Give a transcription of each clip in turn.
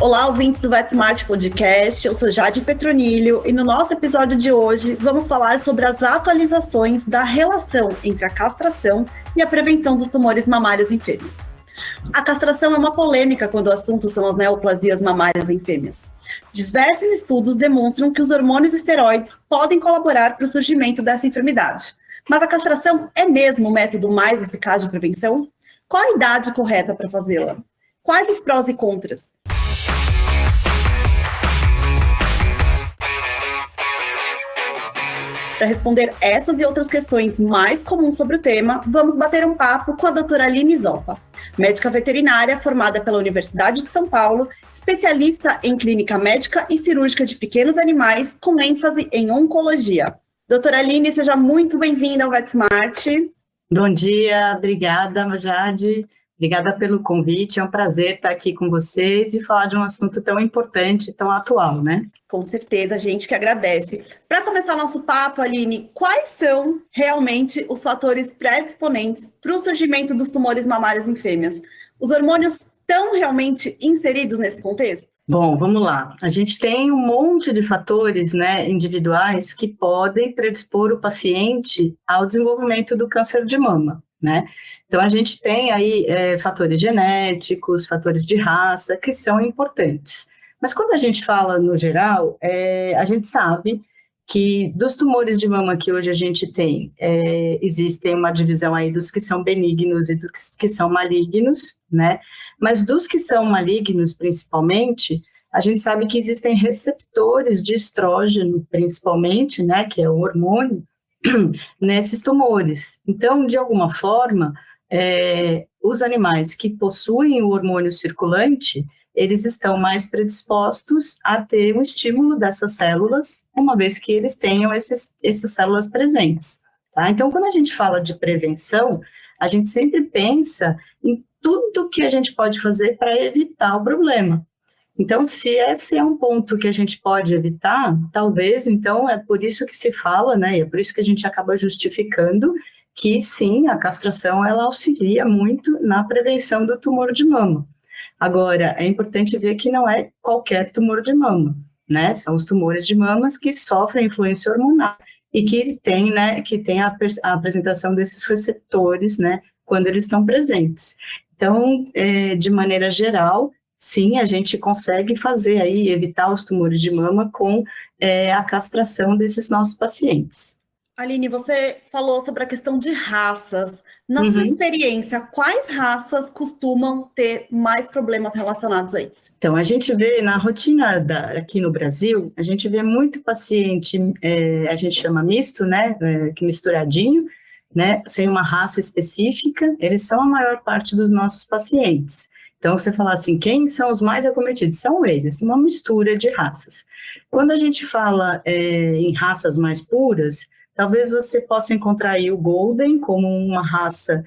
Olá, ouvintes do VetSmart Podcast, eu sou Jade Petronilho e no nosso episódio de hoje vamos falar sobre as atualizações da relação entre a castração e a prevenção dos tumores mamários em fêmeas. A castração é uma polêmica quando o assunto são as neoplasias mamárias em fêmeas. Diversos estudos demonstram que os hormônios esteroides podem colaborar para o surgimento dessa enfermidade. Mas a castração é mesmo o método mais eficaz de prevenção? Qual a idade correta para fazê-la? Quais os prós e contras? Para responder essas e outras questões mais comuns sobre o tema, vamos bater um papo com a doutora Aline Zoppa, médica veterinária formada pela Universidade de São Paulo, especialista em clínica médica e cirúrgica de pequenos animais, com ênfase em oncologia. Doutora Aline, seja muito bem-vinda ao VetSmart. Bom dia, obrigada, Jade. Obrigada pelo convite, é um prazer estar aqui com vocês e falar de um assunto tão importante, tão atual, né? Com certeza, a gente que agradece. Para começar nosso papo, Aline, quais são realmente os fatores predisponentes para o surgimento dos tumores mamários em fêmeas? Os hormônios estão realmente inseridos nesse contexto? Bom, vamos lá. A gente tem um monte de fatores, né, individuais que podem predispor o paciente ao desenvolvimento do câncer de mama, né? Então, a gente tem aí fatores genéticos, fatores de raça, que são importantes. Mas quando a gente fala no geral, a gente sabe que dos tumores de mama que hoje a gente tem, existem uma divisão aí dos que são benignos e dos que são malignos, né? Mas dos que são malignos, principalmente, a gente sabe que existem receptores de estrógeno, principalmente, né, que é o hormônio, nesses tumores. Então, de alguma forma, os animais que possuem o hormônio circulante, eles estão mais predispostos a ter um estímulo dessas células, uma vez que eles tenham essas células presentes. Tá? Então, quando a gente fala de prevenção, a gente sempre pensa em tudo que a gente pode fazer para evitar o problema. Então, se esse é um ponto que a gente pode evitar, talvez, então, é por isso que se fala, né, e é por isso que a gente acaba justificando que, sim, a castração, ela auxilia muito na prevenção do tumor de mama. Agora, é importante ver que não é qualquer tumor de mama, né, são os tumores de mamas que sofrem influência hormonal e que tem, né, a apresentação desses receptores, né, quando eles estão presentes. Então, de maneira geral, sim, a gente consegue fazer aí, evitar os tumores de mama com a castração desses nossos pacientes. Aline, você falou sobre a questão de raças. Na sua experiência, quais raças costumam ter mais problemas relacionados a isso? Então, a gente vê na rotina aqui no Brasil, a gente vê muito paciente, a gente chama misto, né, que misturadinho, né, sem uma raça específica, eles são a maior parte dos nossos pacientes. Então, você fala assim, quem são os mais acometidos? São eles, uma mistura de raças. Quando a gente fala em raças mais puras, talvez você possa encontrar aí o Golden como uma raça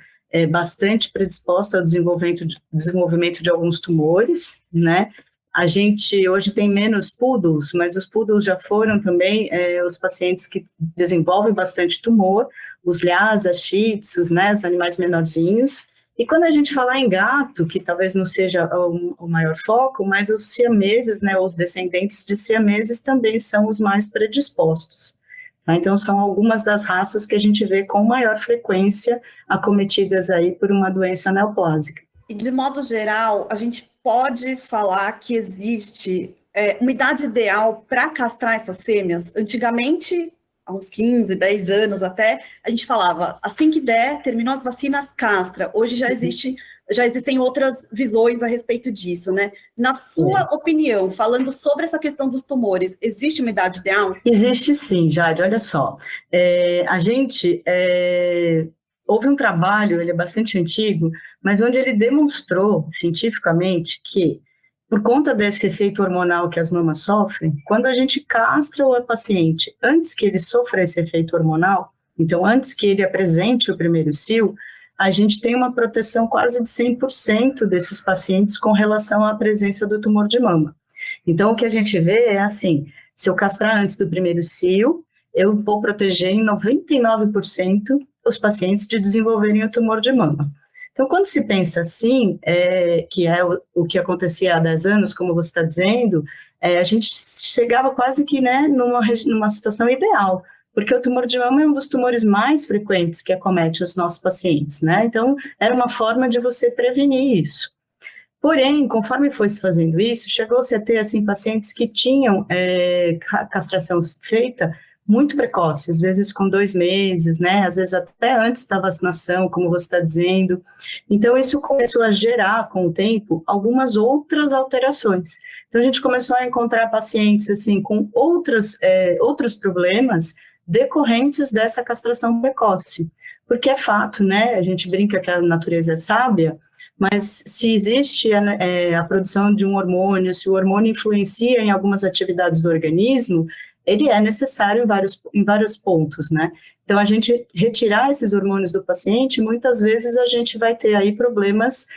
bastante predisposta ao desenvolvimento de alguns tumores, né? A gente hoje tem menos poodles, mas os poodles já foram também os pacientes que desenvolvem bastante tumor, os Lhasa, Shih Tzus, né, os animais menorzinhos. E quando a gente falar em gato, que talvez não seja o maior foco, mas os siameses, né, os descendentes de siameses também são os mais predispostos. Tá? Então, são algumas das raças que a gente vê com maior frequência acometidas aí por uma doença neoplásica. E, de modo geral, a gente pode falar que existe uma idade ideal para castrar essas fêmeas? Antigamente, há uns 15, 10 anos até, a gente falava, assim que der, terminou as vacinas, castra. Hoje já existem outras visões a respeito disso, né? Na sua opinião, falando sobre essa questão dos tumores, existe uma idade ideal? Existe sim, Jade, olha só. Houve um trabalho, ele é bastante antigo, mas onde ele demonstrou cientificamente que, por conta desse efeito hormonal que as mamas sofrem, quando a gente castra o paciente antes que ele sofra esse efeito hormonal, então antes que ele apresente o primeiro cio, a gente tem uma proteção quase de 100% desses pacientes com relação à presença do tumor de mama. Então, o que a gente vê é assim, se eu castrar antes do primeiro cio, eu vou proteger em 99% os pacientes de desenvolverem o tumor de mama. Então, quando se pensa assim, que é o que acontecia há 10 anos, como você está dizendo, a gente chegava quase que, né, numa situação ideal, porque o tumor de mama é um dos tumores mais frequentes que acomete os nossos pacientes, né? Então, era uma forma de você prevenir isso. Porém, conforme foi se fazendo isso, chegou-se a ter, assim, pacientes que tinham castração feita muito precoce, às vezes com 2 meses, né? Às vezes até antes da vacinação, como você está dizendo. Então, isso começou a gerar, com o tempo, algumas outras alterações. Então, a gente começou a encontrar pacientes, assim, com outros problemas decorrentes dessa castração precoce. Porque é fato, né? A gente brinca que a natureza é sábia, mas se existe a produção de um hormônio, se o hormônio influencia em algumas atividades do organismo, ele é necessário em vários pontos, né? Então, a gente retirar esses hormônios do paciente, muitas vezes a gente vai ter aí problemas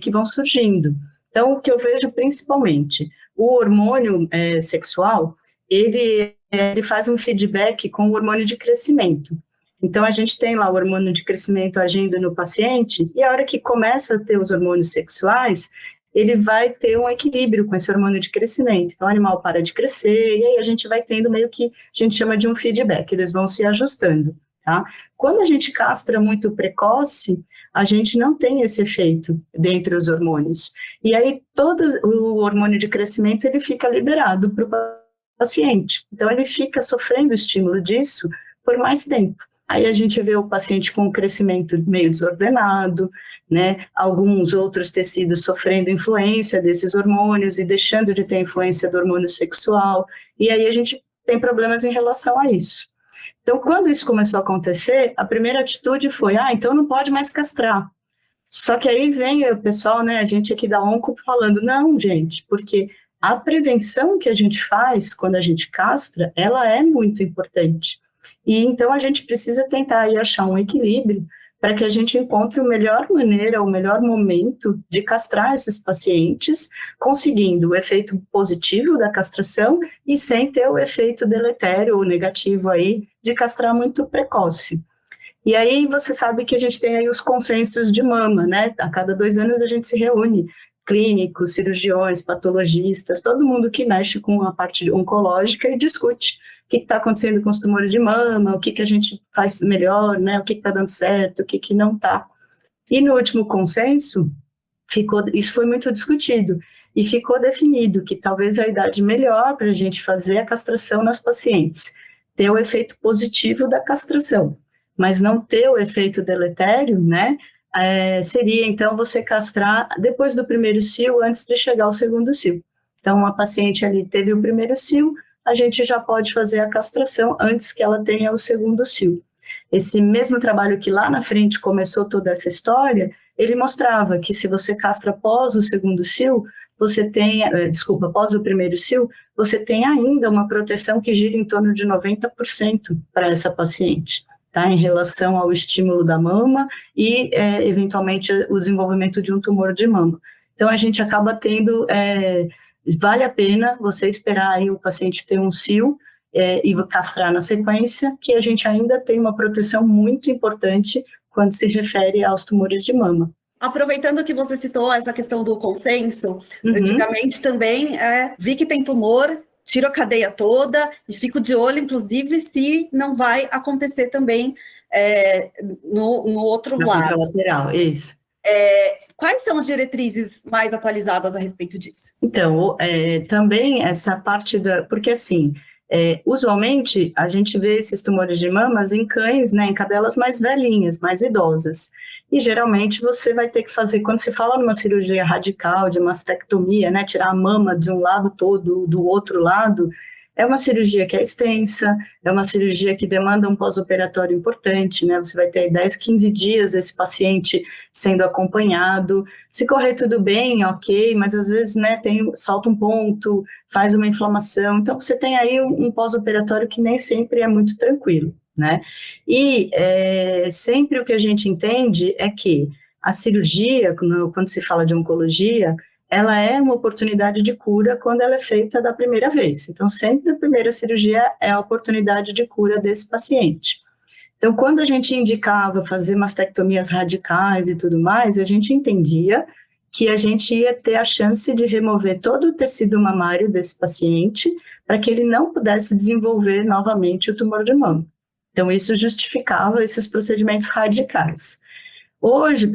que vão surgindo. Então, o que eu vejo principalmente, o hormônio sexual, ele faz um feedback com o hormônio de crescimento. Então, a gente tem lá o hormônio de crescimento agindo no paciente, e a hora que começa a ter os hormônios sexuais, ele vai ter um equilíbrio com esse hormônio de crescimento. Então, o animal para de crescer, e aí a gente vai tendo meio que, a gente chama de um feedback, eles vão se ajustando, tá? Quando a gente castra muito precoce, a gente não tem esse efeito dentre os hormônios. E aí, todo o hormônio de crescimento, ele fica liberado para o paciente. Então, ele fica sofrendo o estímulo disso por mais tempo. Aí a gente vê o paciente com um crescimento meio desordenado, né? Alguns outros tecidos sofrendo influência desses hormônios e deixando de ter influência do hormônio sexual, e aí a gente tem problemas em relação a isso. Então, quando isso começou a acontecer, a primeira atitude foi, então não pode mais castrar. Só que aí vem o pessoal, né, a gente aqui da Onco falando, não, gente, porque a prevenção que a gente faz quando a gente castra, ela é muito importante. E então a gente precisa tentar aí achar um equilíbrio para que a gente encontre a melhor maneira, o melhor momento de castrar esses pacientes, conseguindo o efeito positivo da castração e sem ter o efeito deletério ou negativo aí de castrar muito precoce. E aí você sabe que a gente tem aí os consensos de mama, né? A cada 2 anos a gente se reúne, clínicos, cirurgiões, patologistas, todo mundo que mexe com a parte oncológica e discute o que está acontecendo com os tumores de mama, o que a gente faz melhor, né? O que está dando certo, o que não está. E no último consenso, isso foi muito discutido, e ficou definido que talvez a idade melhor para a gente fazer a castração nas pacientes, ter o efeito positivo da castração, mas não ter o efeito deletério, né? Seria, então, você castrar depois do primeiro cio, antes de chegar ao segundo cio. Então, a paciente ali teve o primeiro cio, a gente já pode fazer a castração antes que ela tenha o segundo cio. Esse mesmo trabalho que lá na frente começou toda essa história, ele mostrava que se você castra após o segundo cio, após o primeiro cio, você tem ainda uma proteção que gira em torno de 90% para essa paciente, tá? Em relação ao estímulo da mama e, eventualmente, o desenvolvimento de um tumor de mama. Então, a gente acaba tendo... vale a pena você esperar aí o paciente ter um cio e castrar na sequência, que a gente ainda tem uma proteção muito importante quando se refere aos tumores de mama. Aproveitando que você citou essa questão do consenso, antigamente também vi que tem tumor, tiro a cadeia toda e fico de olho, inclusive, se não vai acontecer também no outro lado. Lateral, isso. Quais são as diretrizes mais atualizadas a respeito disso? Então, também essa parte porque assim, usualmente a gente vê esses tumores de mamas em cães, né, em cadelas mais velhinhas, mais idosas, e geralmente você vai ter que fazer, quando se fala numa cirurgia radical, de mastectomia, né, tirar a mama de um lado todo, do outro lado, é uma cirurgia que é extensa, é uma cirurgia que demanda um pós-operatório importante, né? Você vai ter 10, 15 dias esse paciente sendo acompanhado. Se correr tudo bem, ok, mas às vezes, né, solta um ponto, faz uma inflamação. Então, você tem aí um pós-operatório que nem sempre é muito tranquilo, né? E sempre o que a gente entende é que a cirurgia, quando se fala de oncologia, ela é uma oportunidade de cura quando ela é feita da primeira vez. Então, sempre a primeira cirurgia é a oportunidade de cura desse paciente. Então, quando a gente indicava fazer mastectomias radicais e tudo mais, a gente entendia que a gente ia ter a chance de remover todo o tecido mamário desse paciente para que ele não pudesse desenvolver novamente o tumor de mama. Então, isso justificava esses procedimentos radicais. Hoje,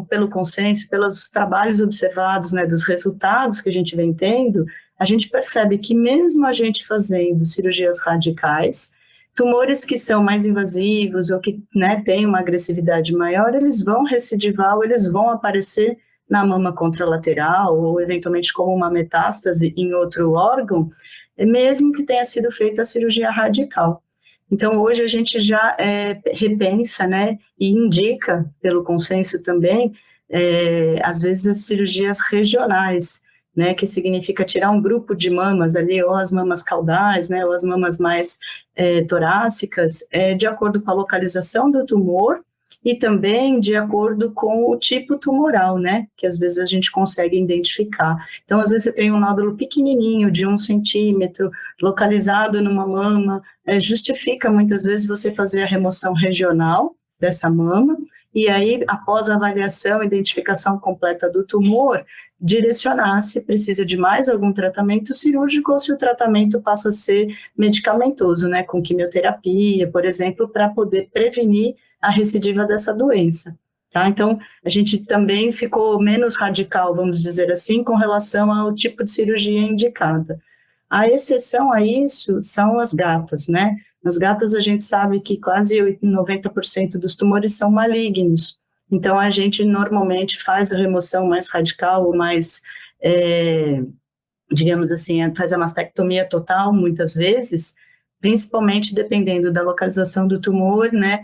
pelo consenso, pelos trabalhos observados, né, dos resultados que a gente vem tendo, a gente percebe que mesmo a gente fazendo cirurgias radicais, tumores que são mais invasivos ou que, né, têm uma agressividade maior, eles vão recidivar ou eles vão aparecer na mama contralateral ou eventualmente como uma metástase em outro órgão, mesmo que tenha sido feita a cirurgia radical. Então, hoje a gente já repensa, né, e indica, pelo consenso também, às vezes as cirurgias regionais, né, que significa tirar um grupo de mamas ali, ou as mamas caudais, né, ou as mamas mais torácicas, de acordo com a localização do tumor e também de acordo com o tipo tumoral, né, que às vezes a gente consegue identificar. Então, às vezes você tem um nódulo pequenininho, de 1 centímetro, localizado numa mama, justifica muitas vezes você fazer a remoção regional dessa mama, e aí, após a avaliação e identificação completa do tumor, direcionar se precisa de mais algum tratamento cirúrgico ou se o tratamento passa a ser medicamentoso, né, com quimioterapia, por exemplo, para poder prevenir a recidiva dessa doença, tá? Então, a gente também ficou menos radical, vamos dizer assim, com relação ao tipo de cirurgia indicada. A exceção a isso são as gatas, né? Nas gatas a gente sabe que quase 90% dos tumores são malignos, então a gente normalmente faz a remoção mais radical, ou mais, digamos assim, faz a mastectomia total muitas vezes, principalmente dependendo da localização do tumor, né?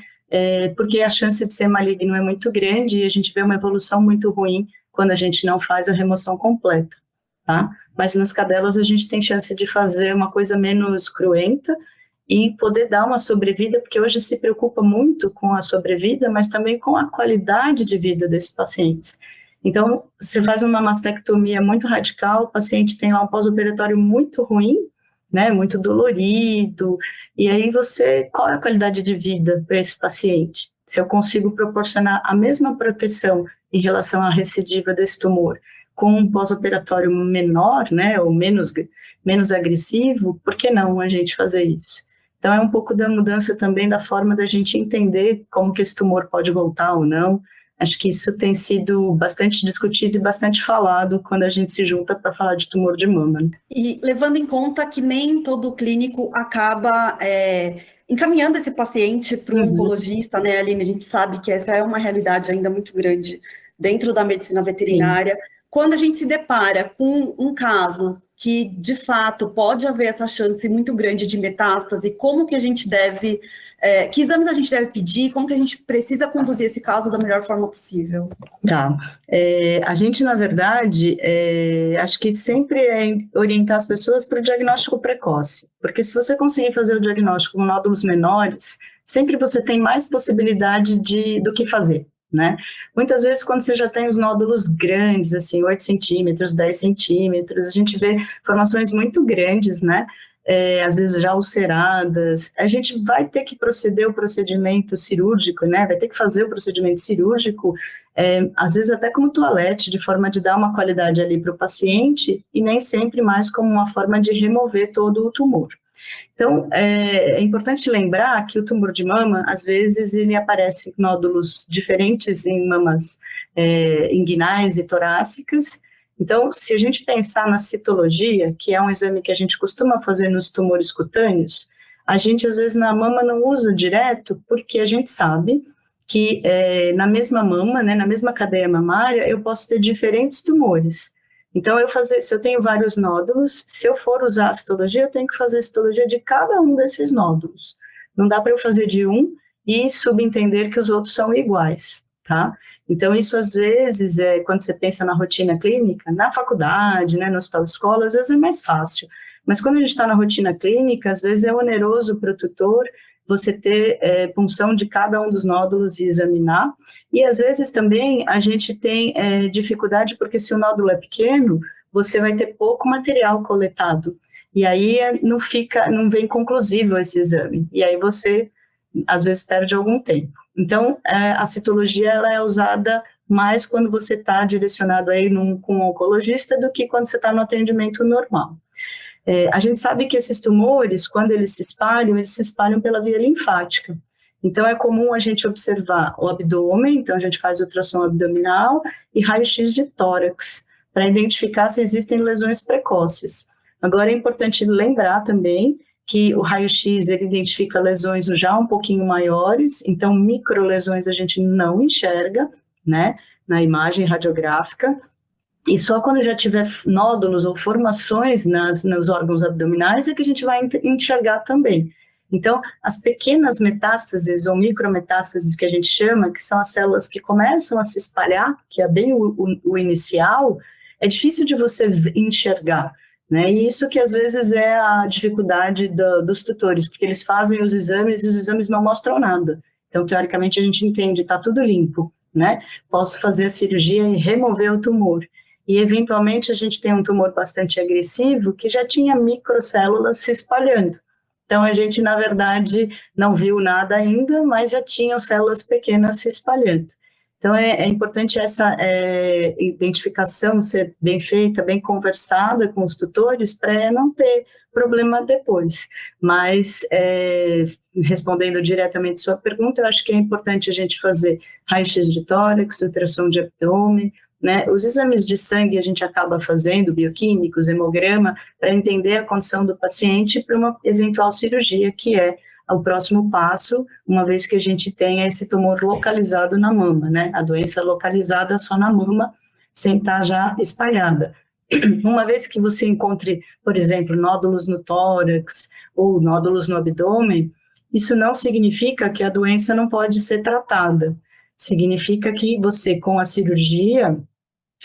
Porque a chance de ser maligno é muito grande e a gente vê uma evolução muito ruim quando a gente não faz a remoção completa, tá? Mas nas cadelas a gente tem chance de fazer uma coisa menos cruenta e poder dar uma sobrevida, porque hoje se preocupa muito com a sobrevida, mas também com a qualidade de vida desses pacientes. Então, você faz uma mastectomia muito radical, o paciente tem lá um pós-operatório muito ruim, né, muito dolorido, e aí qual é a qualidade de vida para esse paciente? Se eu consigo proporcionar a mesma proteção em relação à recidiva desse tumor, com um pós-operatório menor, né, ou menos agressivo, por que não a gente fazer isso? Então, é um pouco da mudança também da forma da gente entender como que esse tumor pode voltar ou não. Acho que isso tem sido bastante discutido e bastante falado quando a gente se junta para falar de tumor de mama, né? E levando em conta que nem todo clínico acaba encaminhando esse paciente para um oncologista, né, Aline? A gente sabe que essa é uma realidade ainda muito grande dentro da medicina veterinária. Sim. Quando a gente se depara com um caso que, de fato, pode haver essa chance muito grande de metástase, como que a gente deve, que exames a gente deve pedir, como que a gente precisa conduzir esse caso da melhor forma possível? Tá. A gente, na verdade, acho que sempre é orientar as pessoas para o diagnóstico precoce, porque se você conseguir fazer o diagnóstico com nódulos menores, sempre você tem mais possibilidade do que fazer, né? Muitas vezes, quando você já tem os nódulos grandes, assim, 8 centímetros, 10 centímetros, a gente vê formações muito grandes, né? Às vezes já ulceradas, a gente vai ter que proceder o procedimento cirúrgico, né? Vai ter que fazer o procedimento cirúrgico, às vezes até como toalete, de forma de dar uma qualidade ali para o paciente, e nem sempre mais como uma forma de remover todo o tumor. Então, é importante lembrar que o tumor de mama, às vezes, ele aparece em nódulos diferentes em mamas inguinais e torácicas. Então, se a gente pensar na citologia, que é um exame que a gente costuma fazer nos tumores cutâneos, a gente, às vezes, na mama não usa direto, porque a gente sabe que na mesma mama, né, na mesma cadeia mamária, eu posso ter diferentes tumores. Então, se eu tenho vários nódulos, se eu for usar a citologia, eu tenho que fazer a citologia de cada um desses nódulos. Não dá para eu fazer de um e subentender que os outros são iguais, tá? Então, isso às vezes, quando você pensa na rotina clínica, na faculdade, né, no hospital de escola, às vezes é mais fácil. Mas quando a gente está na rotina clínica, às vezes é oneroso para o tutor você ter punção de cada um dos nódulos e examinar, e às vezes também a gente tem dificuldade, porque se o nódulo é pequeno, você vai ter pouco material coletado, e aí não vem conclusivo esse exame, e aí você, às vezes perde algum tempo. Então, a citologia ela é usada mais quando você está direcionado aí com um oncologista do que quando você está no atendimento normal. A gente sabe que esses tumores, quando eles se espalham pela via linfática. Então, é comum a gente observar o abdômen, então a gente faz ultrassom abdominal e raio-x de tórax, para identificar se existem lesões precoces. Agora, é importante lembrar também que o raio-x ele identifica lesões já um pouquinho maiores, então microlesões a gente não enxerga, né, na imagem radiográfica, e só quando já tiver nódulos ou formações nos órgãos abdominais é que a gente vai enxergar também. Então, as pequenas metástases ou micrometástases que a gente chama, que são as células que começam a se espalhar, que é bem o inicial, é difícil de você enxergar, né? E isso que às vezes é a dificuldade dos tutores, porque eles fazem os exames e os exames não mostram nada. Então, teoricamente, a gente entende, está tudo limpo, né? Posso fazer a cirurgia e remover o tumor. E, eventualmente, a gente tem um tumor bastante agressivo que já tinha microcélulas se espalhando. Então, a gente, na verdade, não viu nada ainda, mas já tinham células pequenas se espalhando. Então, é importante essa identificação ser bem feita, bem conversada com os tutores, para não ter problema depois. Mas, respondendo diretamente sua pergunta, eu acho que é importante a gente fazer raio-x de tórax, ultrassom de abdômen, né? Os exames de sangue a gente acaba fazendo, bioquímicos, hemograma, para entender a condição do paciente para uma eventual cirurgia, que é o próximo passo, uma vez que a gente tenha esse tumor localizado na mama, né? A doença localizada só na mama, sem estar já espalhada. Uma vez que você encontre, por exemplo, nódulos no tórax ou nódulos no abdômen, isso não significa que a doença não pode ser tratada. Significa que você, com a cirurgia,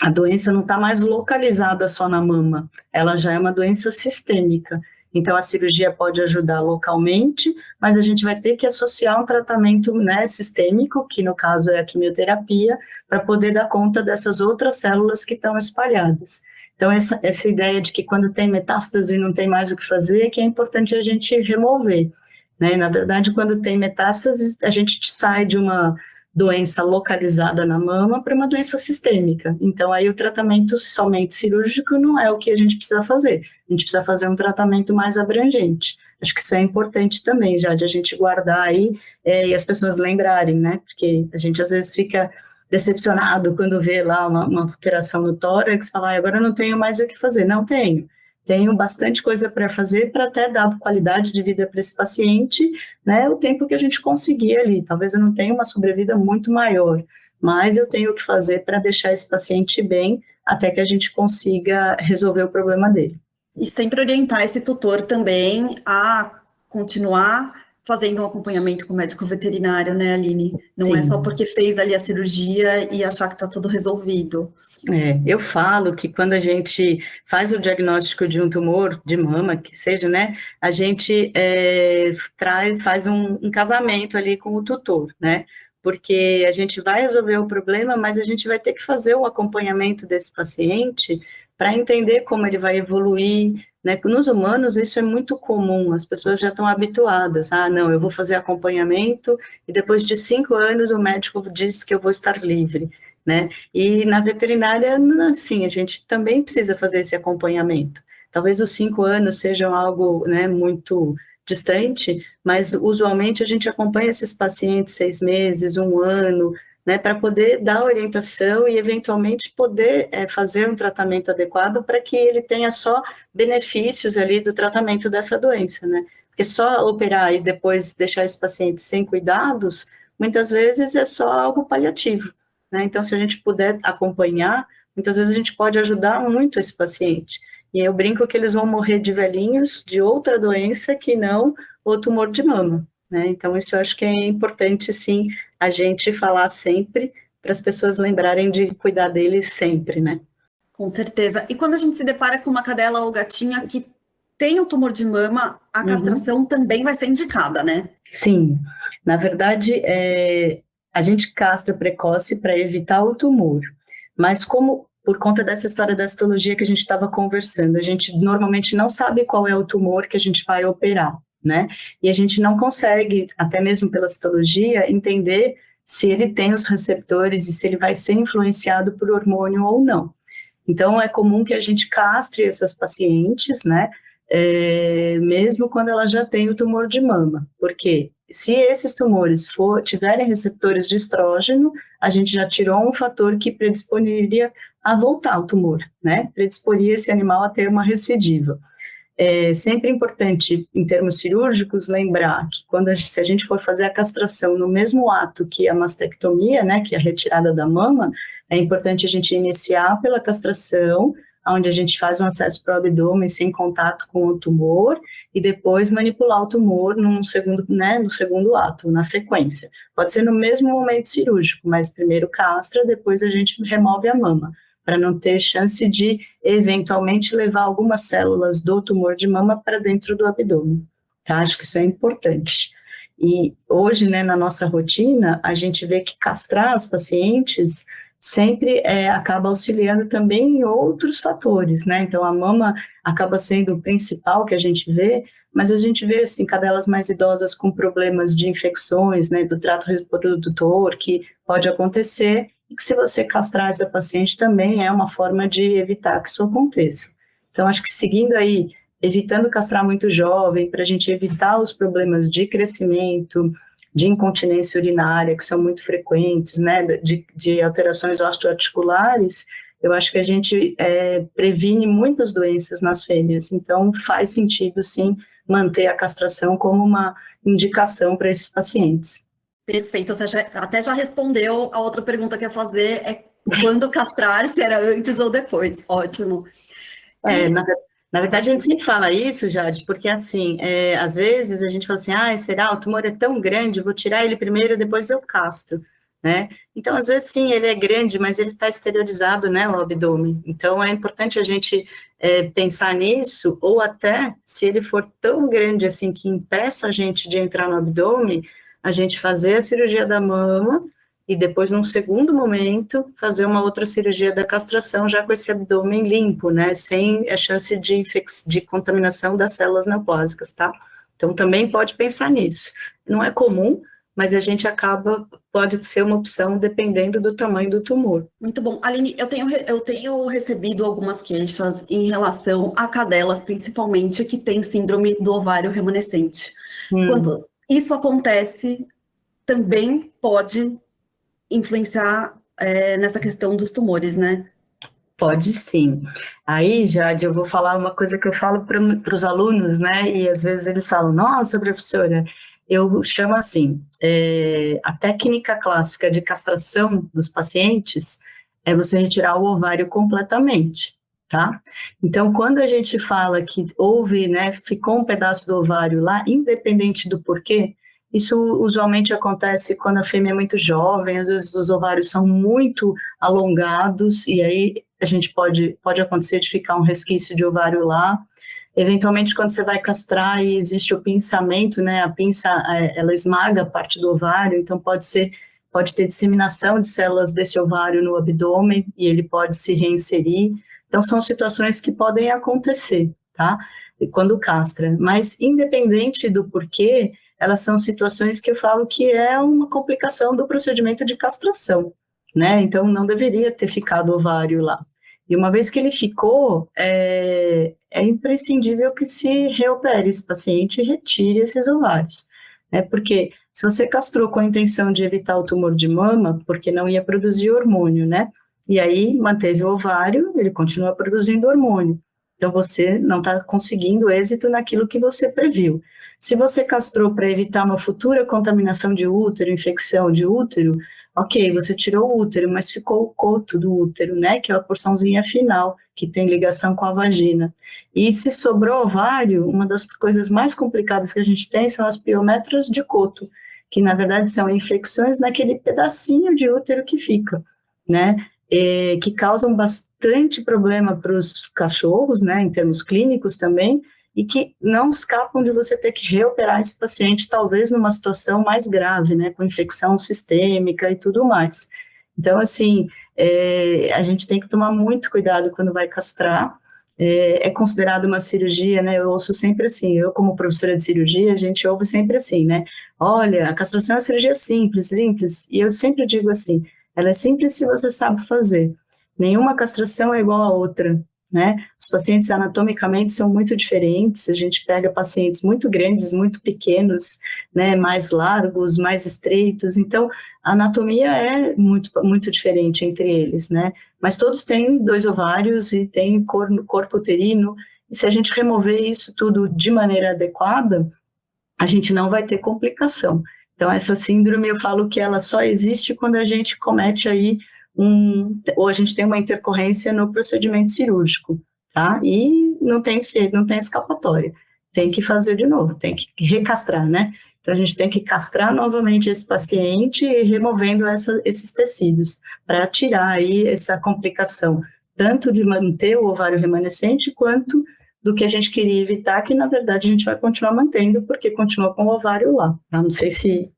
a doença não está mais localizada só na mama, ela já é uma doença sistêmica. Então, a cirurgia pode ajudar localmente, mas a gente vai ter que associar um tratamento, né, sistêmico, que no caso é a quimioterapia, para poder dar conta dessas outras células que estão espalhadas. Então, essa ideia de que quando tem metástase não tem mais o que fazer, que é importante a gente remover, né? Na verdade, quando tem metástase, a gente sai de uma doença localizada na mama para uma doença sistêmica. Então, aí o tratamento somente cirúrgico não é o que a gente precisa fazer. A gente precisa fazer um tratamento mais abrangente. Acho que isso é importante também, já de a gente guardar aí e as pessoas lembrarem, né? Porque a gente às vezes fica decepcionado quando vê lá uma alteração no tórax, fala, agora eu não tenho mais o que fazer. Não tenho. Tenho bastante coisa para fazer para até dar qualidade de vida para esse paciente, né, o tempo que a gente conseguir ali. Talvez eu não tenha uma sobrevida muito maior, mas eu tenho o que fazer para deixar esse paciente bem até que a gente consiga resolver o problema dele. E sempre orientar esse tutor também a continuar fazendo um acompanhamento com o médico veterinário, né, Aline? Não Sim. É só porque fez ali a cirurgia e achar que está tudo resolvido. Eu falo que quando a gente faz o diagnóstico de um tumor de mama, que seja, né, a gente faz um casamento ali com o tutor, né, porque a gente vai resolver o problema, mas a gente vai ter que fazer o acompanhamento desse paciente para entender como ele vai evoluir, né. Nos humanos isso é muito comum, as pessoas já estão habituadas, não, eu vou fazer acompanhamento e depois de 5 anos o médico diz que eu vou estar livre, né? E na veterinária, assim, a gente também precisa fazer esse acompanhamento. Talvez os 5 anos sejam algo, né, muito distante, mas usualmente a gente acompanha esses pacientes 6 meses, 1 ano, né, para poder dar orientação e eventualmente poder fazer um tratamento adequado para que ele tenha só benefícios ali do tratamento dessa doença, né? Porque só operar e depois deixar esse paciente sem cuidados, muitas vezes é só algo paliativo. Né? Então, se a gente puder acompanhar, muitas vezes a gente pode ajudar muito esse paciente. E eu brinco que eles vão morrer de velhinhos de outra doença que não o tumor de mama. Né? Então, isso eu acho que é importante, sim, a gente falar sempre para as pessoas lembrarem de cuidar deles sempre, né? Com certeza. E quando a gente se depara com uma cadela ou gatinha que tem o tumor de mama, a castração também vai ser indicada, né? Sim. Na verdade, a gente castra precoce para evitar o tumor, mas como por conta dessa história da citologia que a gente estava conversando, a gente normalmente não sabe qual é o tumor que a gente vai operar, né? E a gente não consegue, até mesmo pela citologia, entender se ele tem os receptores e se ele vai ser influenciado por hormônio ou não. Então, é comum que a gente castre essas pacientes, né? Mesmo quando elas já têm o tumor de mama. Porque se esses tumores tiverem receptores de estrógeno, a gente já tirou um fator que predisporia a voltar ao tumor, né? Predisporia esse animal a ter uma recidiva. É sempre importante, em termos cirúrgicos, lembrar que se a gente for fazer a castração no mesmo ato que a mastectomia, né, que é a retirada da mama, é importante a gente iniciar pela castração, onde a gente faz um acesso para o abdômen sem contato com o tumor, e depois manipular o tumor no segundo ato, na sequência. Pode ser no mesmo momento cirúrgico, mas primeiro castra, depois a gente remove a mama, para não ter chance de, eventualmente, levar algumas células do tumor de mama para dentro do abdômen, tá? Acho que isso é importante. E hoje, né, na nossa rotina, a gente vê que castrar as pacientes sempre acaba auxiliando também em outros fatores, né? Então, a mama acaba sendo o principal que a gente vê, mas a gente vê, assim, cadelas mais idosas com problemas de infecções, né, do trato reprodutor, que pode acontecer, e que se você castrar essa paciente também é uma forma de evitar que isso aconteça. Então, acho que seguindo aí, evitando castrar muito jovem, para a gente evitar os problemas de crescimento, de incontinência urinária, que são muito frequentes, né, de alterações osteoarticulares, eu acho que a gente previne muitas doenças nas fêmeas. Então, faz sentido, sim, manter a castração como uma indicação para esses pacientes. Perfeito, você até já respondeu a outra pergunta que eu ia fazer, quando castrar, se era antes ou depois. Ótimo. Na verdade, a gente sempre fala isso, Jade, porque assim, às vezes a gente fala assim, será, o tumor é tão grande, vou tirar ele primeiro, depois eu castro, né? Então, às vezes, sim, ele é grande, mas ele está exteriorizado, né, o abdômen. Então, é importante a gente pensar nisso, ou até, se ele for tão grande assim, que impeça a gente de entrar no abdômen, a gente fazer a cirurgia da mama e depois, num segundo momento, fazer uma outra cirurgia da castração, já com esse abdômen limpo, né, sem a chance de contaminação das células neoplásicas, tá? Então, também pode pensar nisso. Não é comum, mas a gente pode ser uma opção dependendo do tamanho do tumor. Muito bom. Aline, eu tenho recebido algumas queixas em relação a cadelas, principalmente, que têm síndrome do ovário remanescente. Quando isso acontece, também pode influenciar nessa questão dos tumores, né? Pode sim. Aí, Jade, eu vou falar uma coisa que eu falo para os alunos, né? E às vezes eles falam, nossa, professora, eu chamo assim, a técnica clássica de castração dos pacientes é você retirar o ovário completamente, tá? Então, quando a gente fala que houve, né, ficou um pedaço do ovário lá, independente do porquê, isso usualmente acontece quando a fêmea é muito jovem, às vezes os ovários são muito alongados, e aí a gente pode acontecer de ficar um resquício de ovário lá. Eventualmente, quando você vai castrar e existe o pinçamento, né, a pinça, ela esmaga a parte do ovário, então pode ter disseminação de células desse ovário no abdômen, e ele pode se reinserir. Então, são situações que podem acontecer, tá? E quando castra. Mas, independente do porquê, elas são situações que eu falo que é uma complicação do procedimento de castração, né? Então, não deveria ter ficado o ovário lá. E uma vez que ele ficou, é imprescindível que se reopere esse paciente e retire esses ovários, né? Porque se você castrou com a intenção de evitar o tumor de mama, porque não ia produzir hormônio, né? E aí manteve o ovário, ele continua produzindo hormônio. Então, você não está conseguindo êxito naquilo que você previu. Se você castrou para evitar uma futura contaminação de útero, infecção de útero, ok, você tirou o útero, mas ficou o coto do útero, né, que é a porçãozinha final, que tem ligação com a vagina. E se sobrou ovário, uma das coisas mais complicadas que a gente tem são as piometras de coto, que na verdade são infecções naquele pedacinho de útero que fica, né, que causam bastante problema para os cachorros, né, em termos clínicos também, e que não escapam de você ter que reoperar esse paciente, talvez numa situação mais grave, né, com infecção sistêmica e tudo mais. Então, assim, a gente tem que tomar muito cuidado quando vai castrar, é considerado uma cirurgia, né? Eu ouço sempre assim, eu como professora de cirurgia, a gente ouve sempre assim, né? Olha, a castração é uma cirurgia simples, simples, e eu sempre digo assim, ela é simples se você sabe fazer. Nenhuma castração é igual a outra, né? Os pacientes anatomicamente são muito diferentes, a gente pega pacientes muito grandes, muito pequenos, né? Mais largos, mais estreitos, então a anatomia é muito, muito diferente entre eles, né? Mas todos têm 2 ovários e têm corpo uterino, e se a gente remover isso tudo de maneira adequada, a gente não vai ter complicação. Então, essa síndrome, eu falo que ela só existe quando a gente comete aí ou a gente tem uma intercorrência no procedimento cirúrgico, tá? E não tem escapatória. Tem que fazer de novo, tem que recastrar, né? Então, a gente tem que castrar novamente esse paciente e removendo esses tecidos para tirar aí essa complicação, tanto de manter o ovário remanescente, quanto do que a gente queria evitar, que na verdade a gente vai continuar mantendo, porque continua com o ovário lá. Não sei se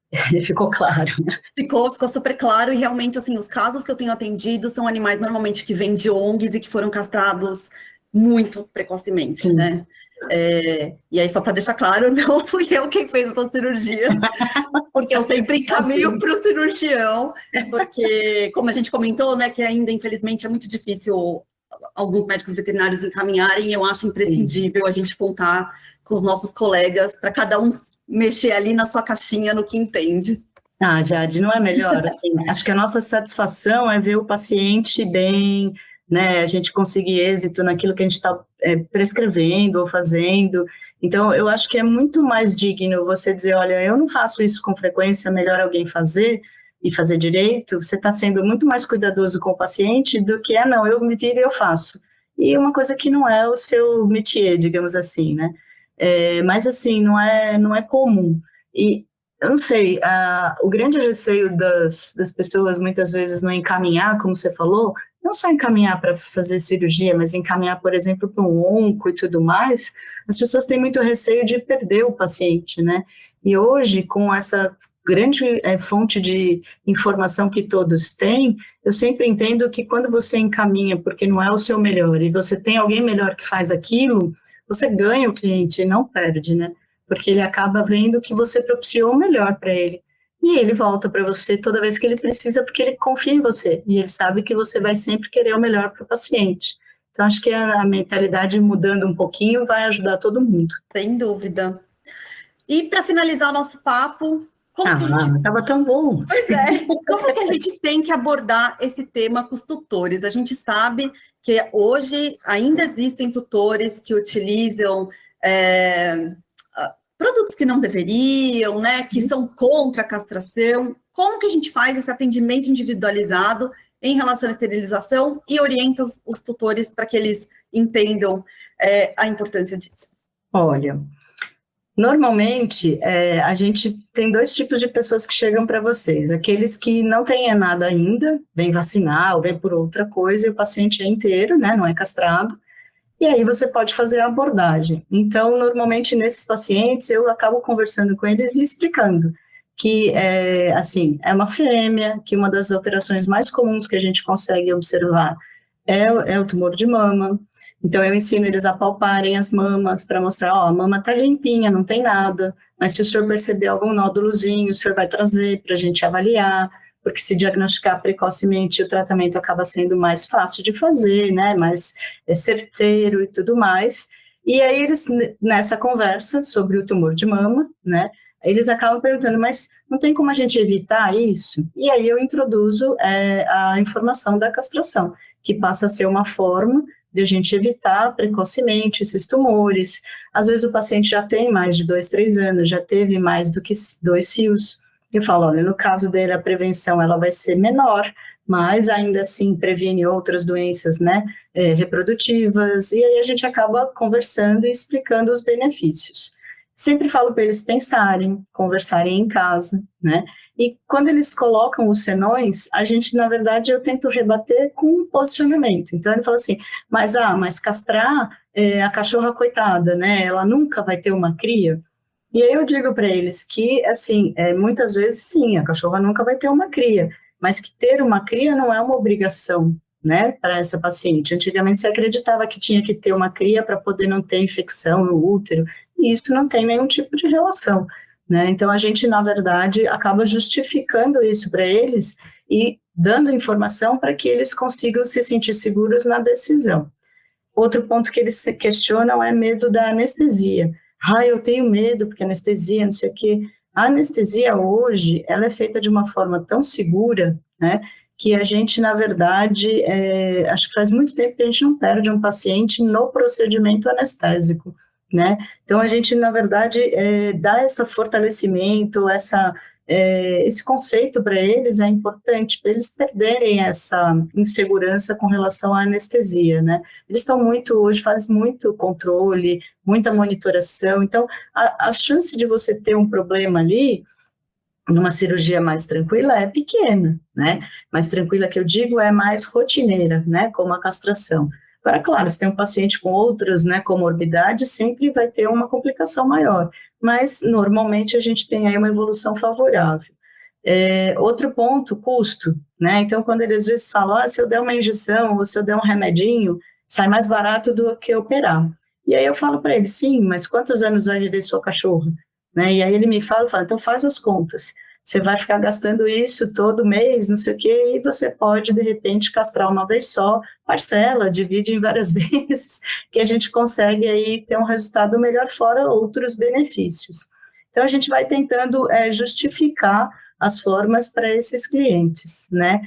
ficou claro. Ficou super claro, e realmente, assim, os casos que eu tenho atendido são animais normalmente que vêm de ONGs e que foram castrados muito precocemente, Sim. né? E aí, só para deixar claro, não fui eu quem fez essa cirurgia, porque eu sempre encaminho para o cirurgião, porque, como a gente comentou, né, que ainda, infelizmente, é muito difícil alguns médicos veterinários encaminharem, eu acho imprescindível a gente contar com os nossos colegas para cada um mexer ali na sua caixinha no que entende. Ah, Jade, não é melhor? Assim, acho que a nossa satisfação é ver o paciente bem, né, a gente conseguir êxito naquilo que a gente está prescrevendo ou fazendo. Então, eu acho que é muito mais digno você dizer, olha, eu não faço isso com frequência, é melhor alguém fazer e fazer direito. Você está sendo muito mais cuidadoso com o paciente do que, não, eu me viro e eu faço. E uma coisa que não é o seu métier, digamos assim, né? Mas, assim, não é comum. E eu não sei, o grande receio das pessoas, muitas vezes, não encaminhar, como você falou, não só encaminhar para fazer cirurgia, mas encaminhar, por exemplo, para um onco e tudo mais, as pessoas têm muito receio de perder o paciente, né? E hoje, com essa grande fonte de informação que todos têm, eu sempre entendo que quando você encaminha porque não é o seu melhor e você tem alguém melhor que faz aquilo, você ganha o cliente e não perde, né? Porque ele acaba vendo que você propiciou o melhor para ele. E ele volta para você toda vez que ele precisa, porque ele confia em você. E ele sabe que você vai sempre querer o melhor para o paciente. Então, acho que a mentalidade mudando um pouquinho vai ajudar todo mundo. Sem dúvida. E para finalizar o nosso papo... Estava tão bom. Pois é. Como que a gente tem que abordar esse tema com os tutores? A gente sabe que hoje ainda existem tutores que utilizam... produtos que não deveriam, né, que são contra a castração. Como que a gente faz esse atendimento individualizado em relação à esterilização e orienta os tutores para que eles entendam a importância disso? Olha, normalmente a gente tem 2 tipos de pessoas que chegam para vocês. Aqueles que não têm nada ainda, vem vacinar ou vem por outra coisa, e o paciente é inteiro, né, não é castrado. E aí você pode fazer a abordagem. Então, normalmente, nesses pacientes, eu acabo conversando com eles e explicando que, é uma fêmea, que uma das alterações mais comuns que a gente consegue observar é o tumor de mama. Então, eu ensino eles a palparem as mamas para mostrar, a mama está limpinha, não tem nada, mas se o senhor perceber algum nódulozinho, o senhor vai trazer para a gente avaliar, porque se diagnosticar precocemente, o tratamento acaba sendo mais fácil de fazer, né, mais certeiro e tudo mais. E aí eles, nessa conversa sobre o tumor de mama, né, eles acabam perguntando, mas não tem como a gente evitar isso? E aí eu introduzo a informação da castração, que passa a ser uma forma de a gente evitar precocemente esses tumores. Às vezes o paciente já tem mais de 2, 3 anos, já teve mais do que 2 CIOs. Eu falo, olha, no caso dele, a prevenção ela vai ser menor, mas ainda assim previne outras doenças, né, reprodutivas, e aí a gente acaba conversando e explicando os benefícios. Sempre falo para eles pensarem, conversarem em casa, né, e quando eles colocam os senões, a gente, na verdade, eu tento rebater com um posicionamento. Então, ele fala assim, mas castrar a cachorra coitada, né, ela nunca vai ter uma cria. E aí eu digo para eles que, assim, muitas vezes, sim, a cachorra nunca vai ter uma cria, mas que ter uma cria não é uma obrigação, né, para essa paciente. Antigamente se acreditava que tinha que ter uma cria para poder não ter infecção no útero, e isso não tem nenhum tipo de relação, né? Então a gente, na verdade, acaba justificando isso para eles e dando informação para que eles consigam se sentir seguros na decisão. Outro ponto que eles se questionam é medo da anestesia. Eu tenho medo porque anestesia, não sei o quê. A anestesia hoje, ela é feita de uma forma tão segura, né, que a gente, na verdade, acho que faz muito tempo que a gente não perde um paciente no procedimento anestésico, né? Então, a gente, na verdade, dá esse fortalecimento, esse conceito para eles é importante, para eles perderem essa insegurança com relação à anestesia, né? Eles estão hoje fazem muito controle, muita monitoração, então a chance de você ter um problema ali, numa cirurgia mais tranquila, é pequena, né? Mais tranquila que eu digo é mais rotineira, né? Como a castração. Agora, claro, se tem um paciente com outras, né, comorbidades, sempre vai ter uma complicação maior, mas normalmente a gente tem aí uma evolução favorável. Outro ponto, custo, né? Então, quando eles às vezes falam, se eu der uma injeção ou se eu der um remedinho, sai mais barato do que operar. E aí eu falo para ele, sim, mas quantos anos vai viver sua cachorra? Né? E aí ele me fala, então faz as contas. Você vai ficar gastando isso todo mês, não sei o quê, e você pode, de repente, castrar uma vez só, parcela, divide em várias vezes, que a gente consegue aí ter um resultado melhor, fora outros benefícios. Então, a gente vai tentando justificar as formas para esses clientes, né?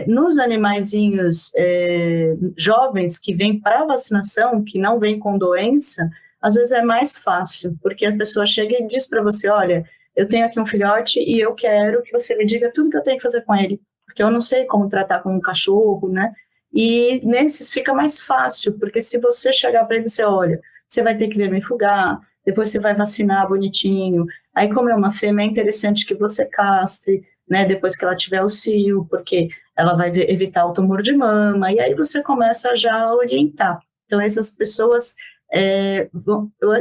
Nos animaizinhos jovens que vêm para vacinação, que não vêm com doença, às vezes é mais fácil, porque a pessoa chega e diz para você, olha, eu tenho aqui um filhote e eu quero que você me diga tudo que eu tenho que fazer com ele, porque eu não sei como tratar com um cachorro, né? E nesses fica mais fácil, porque se você chegar para ele e dizer, olha, você vai ter que vermifugar, depois você vai vacinar bonitinho, aí como é uma fêmea, é interessante que você castre, né, depois que ela tiver o cio, porque ela vai evitar o tumor de mama, e aí você começa já a orientar. Então, essas pessoas,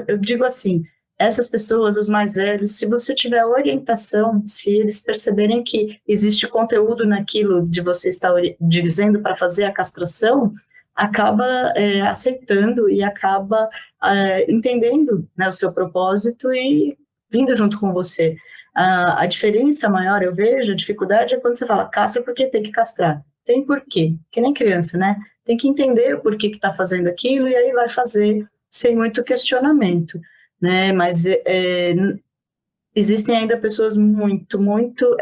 eu digo assim, essas pessoas, os mais velhos, se você tiver orientação, se eles perceberem que existe conteúdo naquilo de você estar dizendo para fazer a castração, acaba aceitando e acaba entendendo, né, o seu propósito e vindo junto com você. A diferença maior, eu vejo, a dificuldade é quando você fala, castra porque tem que castrar. Tem porquê, que nem criança, né? Tem que entender o porquê que está fazendo aquilo e aí vai fazer sem muito questionamento, né? Mas existem ainda pessoas muito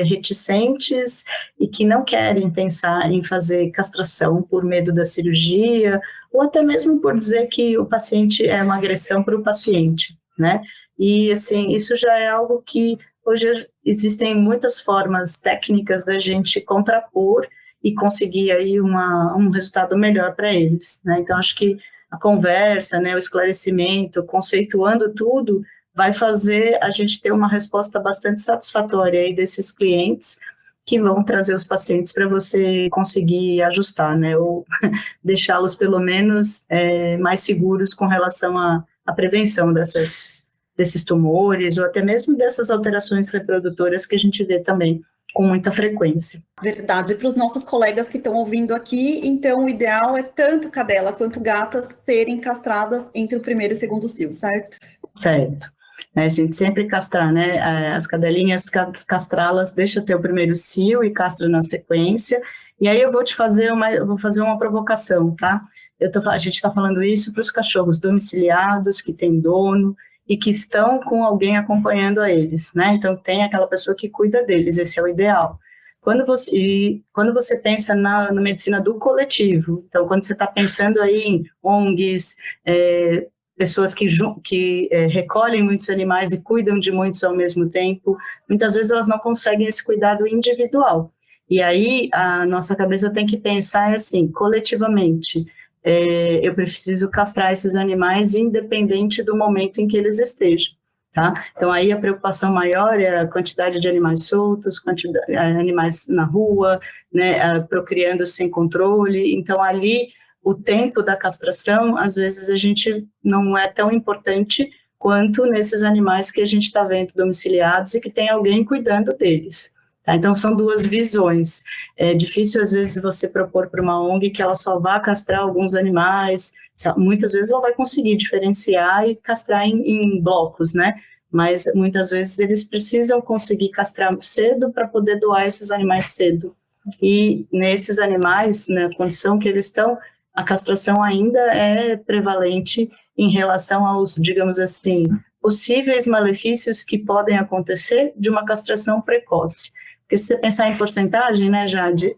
reticentes e que não querem pensar em fazer castração por medo da cirurgia ou até mesmo por dizer que o paciente é uma agressão para o paciente, né? E, assim, isso já é algo que hoje existem muitas formas técnicas da gente contrapor e conseguir aí um resultado melhor para eles, né? Então, acho que a conversa, né, o esclarecimento, conceituando tudo, vai fazer a gente ter uma resposta bastante satisfatória aí desses clientes que vão trazer os pacientes para você conseguir ajustar, né, ou deixá-los pelo menos mais seguros com relação à prevenção desses tumores ou até mesmo dessas alterações reprodutoras que a gente vê também com muita frequência. Verdade. Para os nossos colegas que estão ouvindo aqui, então o ideal é tanto cadela quanto gatas serem castradas entre o primeiro e o segundo cio, certo? Certo. A gente sempre castrar, né? As cadelinhas, castrá-las, deixa ter o primeiro cio e castra na sequência. E aí eu vou fazer uma provocação, tá? A gente está falando isso para os cachorros domiciliados, que têm dono, e que estão com alguém acompanhando a eles, né? Então, tem aquela pessoa que cuida deles, esse é o ideal. Quando você pensa na medicina do coletivo, então, quando você está pensando aí em ONGs, pessoas que recolhem muitos animais e cuidam de muitos ao mesmo tempo, muitas vezes elas não conseguem esse cuidado individual. E aí, a nossa cabeça tem que pensar assim, coletivamente, eu preciso castrar esses animais independente do momento em que eles estejam, tá? Então, aí a preocupação maior é a quantidade de animais soltos, animais na rua, né, procriando sem controle. Então, ali, o tempo da castração, às vezes, a gente não é tão importante quanto nesses animais que a gente está vendo domiciliados e que tem alguém cuidando deles. Tá? Então, são duas visões. É difícil, às vezes, você propor para uma ONG que ela só vá castrar alguns animais. Muitas vezes ela vai conseguir diferenciar e castrar em blocos, né? Mas muitas vezes eles precisam conseguir castrar cedo para poder doar esses animais cedo. E nesses animais, na condição que eles estão, a castração ainda é prevalente em relação aos, digamos assim, possíveis malefícios que podem acontecer de uma castração precoce. Porque se você pensar em porcentagem, né, Jade,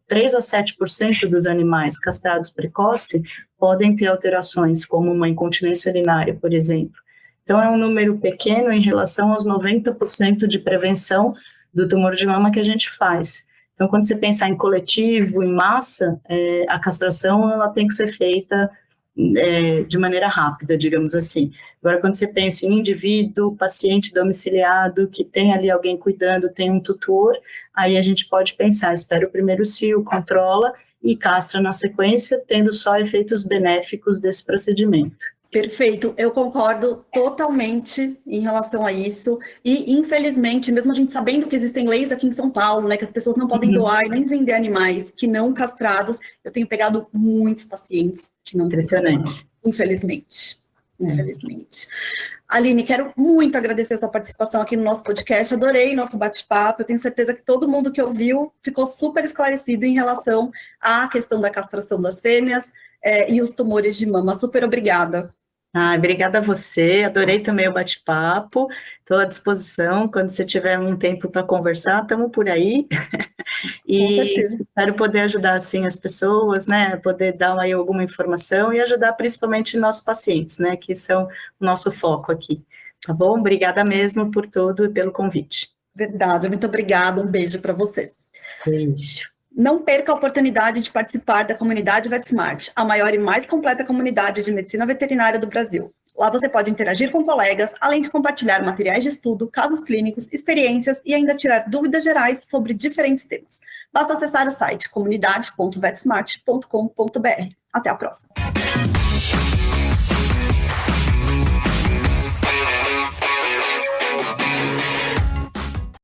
3 a 7% dos animais castrados precoce podem ter alterações, como uma incontinência urinária, por exemplo. Então, é um número pequeno em relação aos 90% de prevenção do tumor de mama que a gente faz. Então, quando você pensar em coletivo, em massa, a castração ela tem que ser feita de maneira rápida, digamos assim. Agora, quando você pensa em indivíduo, paciente domiciliado, que tem ali alguém cuidando, tem um tutor, aí a gente pode pensar, espera o primeiro cio, controla e castra na sequência, tendo só efeitos benéficos desse procedimento. Perfeito, eu concordo totalmente em relação a isso, e infelizmente, mesmo a gente sabendo que existem leis aqui em São Paulo, né, que as pessoas não podem doar e nem vender animais que não castrados, eu tenho pegado muitos pacientes que não são castrados, infelizmente. Aline, quero muito agradecer a sua participação aqui no nosso podcast, adorei nosso bate-papo, eu tenho certeza que todo mundo que ouviu ficou super esclarecido em relação à questão da castração das fêmeas e os tumores de mama. Super obrigada. Obrigada a você, adorei também o bate-papo, estou à disposição, quando você tiver um tempo para conversar, estamos por aí, e espero poder ajudar, assim, as pessoas, né, poder dar aí alguma informação e ajudar principalmente nossos pacientes, né, que são o nosso foco aqui, tá bom? Obrigada mesmo por tudo e pelo convite. Verdade, muito obrigada, um beijo para você. Beijo. Não perca a oportunidade de participar da comunidade VetSmart, a maior e mais completa comunidade de medicina veterinária do Brasil. Lá você pode interagir com colegas, além de compartilhar materiais de estudo, casos clínicos, experiências e ainda tirar dúvidas gerais sobre diferentes temas. Basta acessar o site comunidade.vetsmart.com.br. Até a próxima!